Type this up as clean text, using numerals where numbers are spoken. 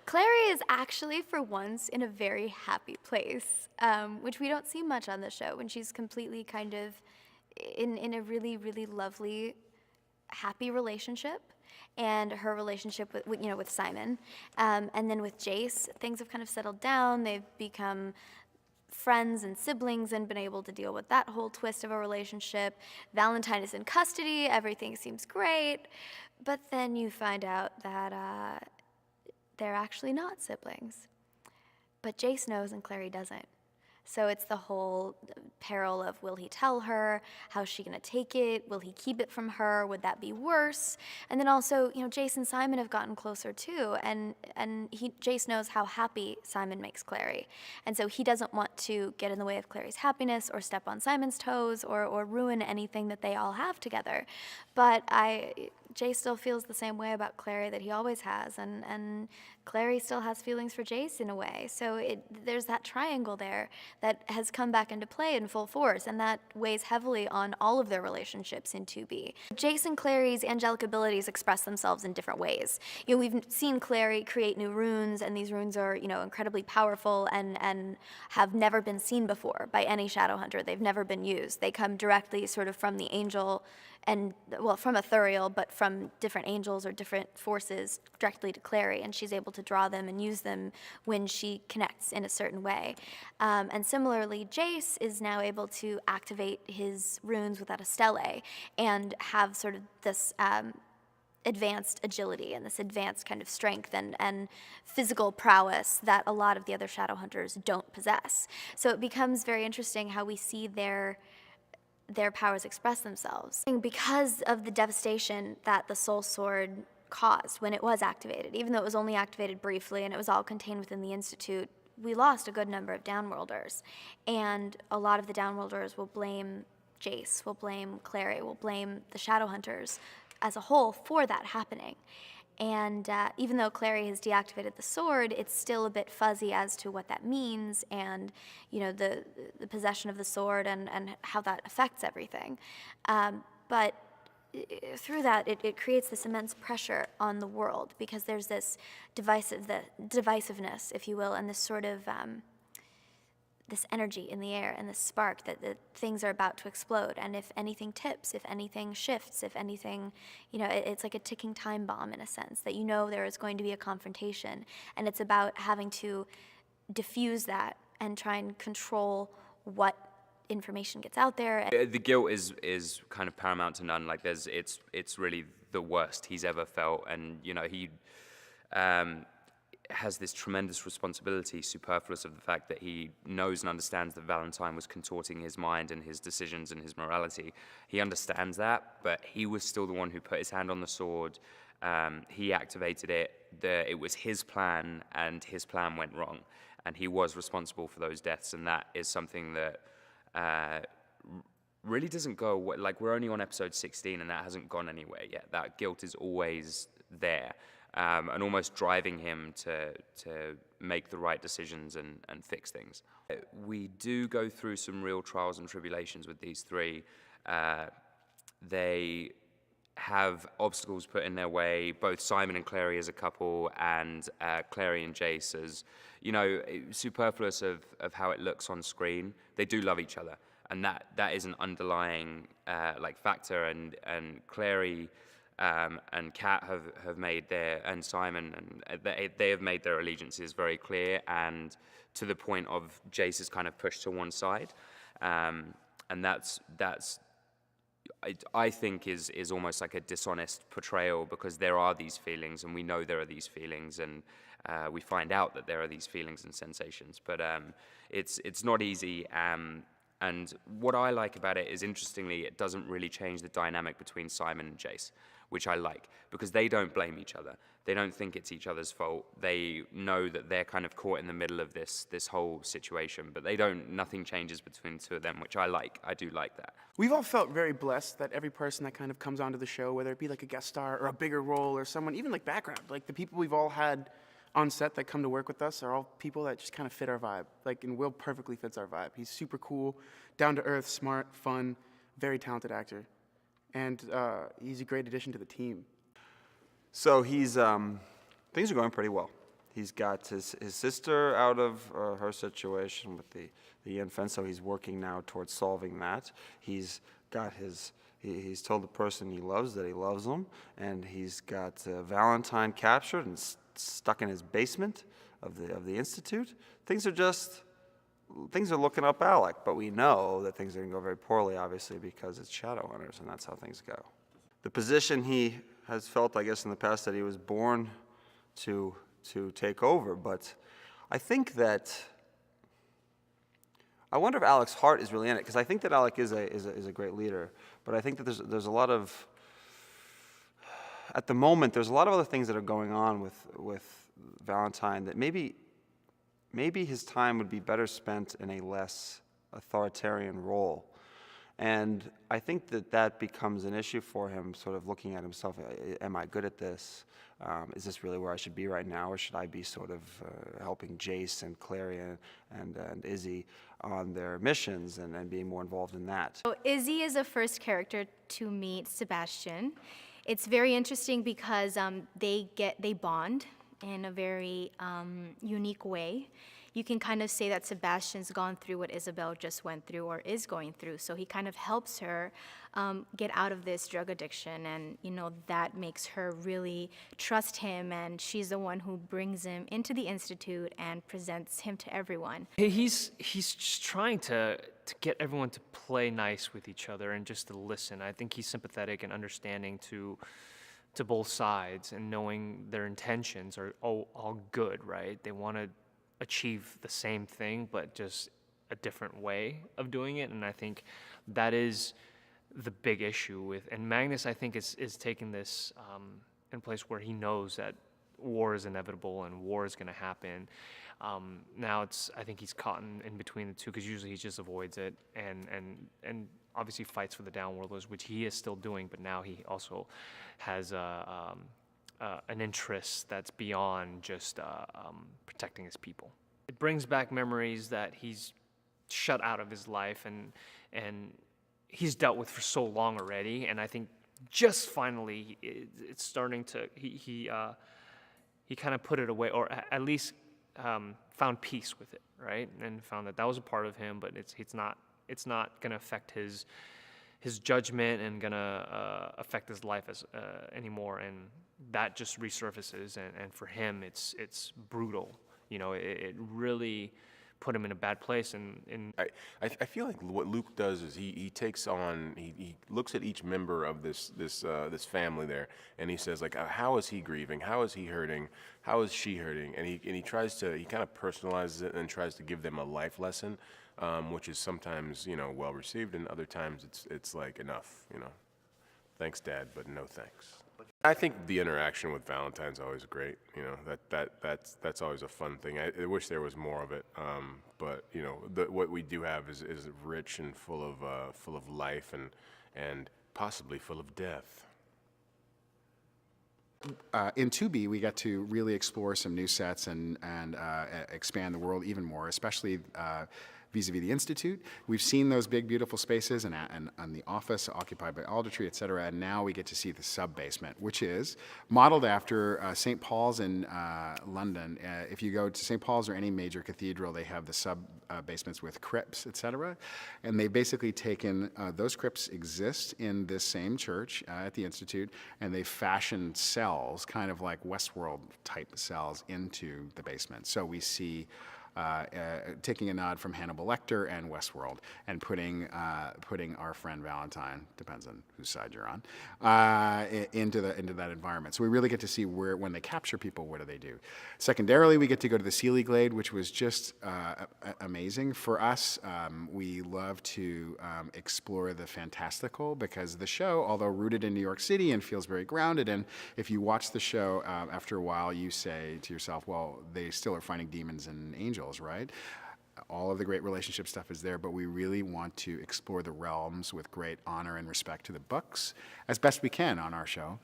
Clary is actually, for once, in a very happy place, which we don't see much on the show, when she's completely kind of in a really, really lovely, happy relationship. And her relationship with Simon, and then with Jace, things have kind of settled down. They've become friends and siblings and been able to deal with that whole twist of a relationship. Valentine is in custody. Everything seems great, but then you find out that they're actually not siblings. But Jace knows and Clary doesn't. So it's the whole peril of, will he tell her? How's she gonna take it? Will he keep it from her? Would that be worse? And then also, Jace and Simon have gotten closer too, and Jace knows how happy Simon makes Clary. And so he doesn't want to get in the way of Clary's happiness or step on Simon's toes or ruin anything that they all have together. But Jace still feels the same way about Clary that he always has, and Clary still has feelings for Jace in a way. So there's that triangle there that has come back into play in full force, and that weighs heavily on all of their relationships in 2B. Jace and Clary's angelic abilities express themselves in different ways. We've seen Clary create new runes, and these runes are, incredibly powerful and have never been seen before by any Shadowhunter. They've never been used. They come directly sort of from the angel and, well, from Ethereal, but from different angels or different forces directly to Clary, and she's able to draw them and use them when she connects in a certain way. And similarly, Jace is now able to activate his runes without a stele and have sort of this advanced agility and this advanced kind of strength and physical prowess that a lot of the other Shadowhunters don't possess. So it becomes very interesting how we see their powers express themselves. Because of the devastation that the Soul Sword caused when it was activated, even though it was only activated briefly and it was all contained within the Institute, we lost a good number of Downworlders. And a lot of the Downworlders will blame Jace, will blame Clary, will blame the Shadowhunters as a whole for that happening. And even though Clary has deactivated the sword, it's still a bit fuzzy as to what that means and, the possession of the sword and how that affects everything. But through that, it creates this immense pressure on the world because there's this divisiveness, if you will, and this sort of this energy in the air and this spark that things are about to explode. And if anything tips, if anything shifts, if anything, it's like a ticking time bomb in a sense that there is going to be a confrontation. And it's about having to diffuse that and try and control what information gets out there. The guilt is kind of paramount to none. Like it's really the worst he's ever felt. And, he has this tremendous responsibility, superfluous of the fact that he knows and understands that Valentine was contorting his mind and his decisions and his morality. He understands that, but he was still the one who put his hand on the sword. He activated it. It was his plan, and his plan went wrong. And he was responsible for those deaths, and that is something that really doesn't go away. Like, we're only on episode 16, and that hasn't gone anywhere yet. That guilt is always there. And almost driving him to make the right decisions and fix things. We do go through some real trials and tribulations with these three. They have obstacles put in their way, both Simon and Clary as a couple, and Clary and Jace as, superfluous of how it looks on screen. They do love each other, and that is an underlying factor, and Clary and Kat have made and Simon, and they have made their allegiances very clear, and to the point of Jace is kind of pushed to one side, and that's I think is almost like a dishonest portrayal, because there are these feelings, and we know there are these feelings, and we find out that there are these feelings and sensations, but it's not easy. And what I like about it is, interestingly, it doesn't really change the dynamic between Simon and Jace, which I like, because they don't blame each other. They don't think it's each other's fault. They know that they're kind of caught in the middle of this whole situation, but nothing changes between the two of them, which I like. I do like that. We've all felt very blessed that every person that kind of comes onto the show, whether it be like a guest star or a bigger role or someone, even like background, like the people we've all had on set that come to work with us are all people that just kind of fit our vibe. And Will perfectly fits our vibe. He's super cool, down to earth, smart, fun, very talented actor. And he's a great addition to the team. So things are going pretty well. He's got his sister out of her situation with the infant, so he's working now towards solving that. He's got he's told the person he loves that he loves them, and he's got Valentine captured and stuck in his basement of the Institute. Things are looking up Alec, but we know that things are going to go very poorly, obviously, because it's Shadowhunters, and that's how things go. The position he has felt, I guess, in the past that he was born to take over, but I think that, I wonder if Alec's heart is really in it, because I think that Alec is a great leader, but I think that there's a lot of, at the moment, there's a lot of other things that are going on with Valentine that maybe his time would be better spent in a less authoritarian role. And I think that becomes an issue for him, sort of looking at himself, am I good at this? Is this really where I should be right now, or should I be sort of helping Jace and Clary and Izzy on their missions and being more involved in that? So Izzy is the first character to meet Sebastian. It's very interesting because they bond in a very unique way. You can kind of say that Sebastian's gone through what Isabel just went through or is going through. So he kind of helps her get out of this drug addiction, and that makes her really trust him, and she's the one who brings him into the Institute and presents him to everyone. He's just trying to get everyone to play nice with each other and just to listen. I think he's sympathetic and understanding to both sides, and knowing their intentions are all good, right? They want to achieve the same thing, but just a different way of doing it. And I think that is the big issue with, and Magnus, I think, is taking this in a place where he knows that war is inevitable and war is going to happen. Now I think he's caught in between the two, because usually he just avoids it and obviously fights for the Downworlders, which he is still doing, but now he also has an interest that's beyond just protecting his people. It brings back memories that he's shut out of his life and he's dealt with for so long already, and I think just finally it's starting to, he kind of put it away, or at least found peace with it, right? And found that was a part of him, but it's not going to affect his judgment and going to affect his life anymore, and that just resurfaces, and for him it's brutal. It really put him in a bad place. And I feel like what Luke does is he takes on, he looks at each member of this family there, and he says, like, how is he grieving? How is he hurting? How is she hurting? And he kind of personalizes it and tries to give them a life lesson, which is sometimes well received, and other times it's like, enough, thanks, Dad, but no thanks. I think the interaction with Valentine's always great. That's always a fun thing. I wish there was more of it, but what we do have is rich and full of life and possibly full of death. In 2B, we get to really explore some new sets and expand the world even more, especially vis-a-vis the Institute. We've seen those big, beautiful spaces and the office occupied by Aldertree, et cetera, and now we get to see the sub-basement, which is modeled after St. Paul's in London. If you go to St. Paul's or any major cathedral, they have the sub-basements with crypts, et cetera, and they've basically taken, those crypts exist in this same church at the Institute, and they fashioned cells, kind of like Westworld-type cells, into the basement. So we see taking a nod from Hannibal Lecter and Westworld, and putting our friend Valentine, depends on whose side you're on, into that environment. So we really get to see when they capture people, what do they do? Secondarily, we get to go to the Sealy Glade, which was just amazing for us. We love to explore the fantastical, because the show, although rooted in New York City and feels very grounded, and if you watch the show, after a while you say to yourself, well, they still are finding demons and angels, right? All of the great relationship stuff is there, but we really want to explore the realms with great honor and respect to the books as best we can on our show.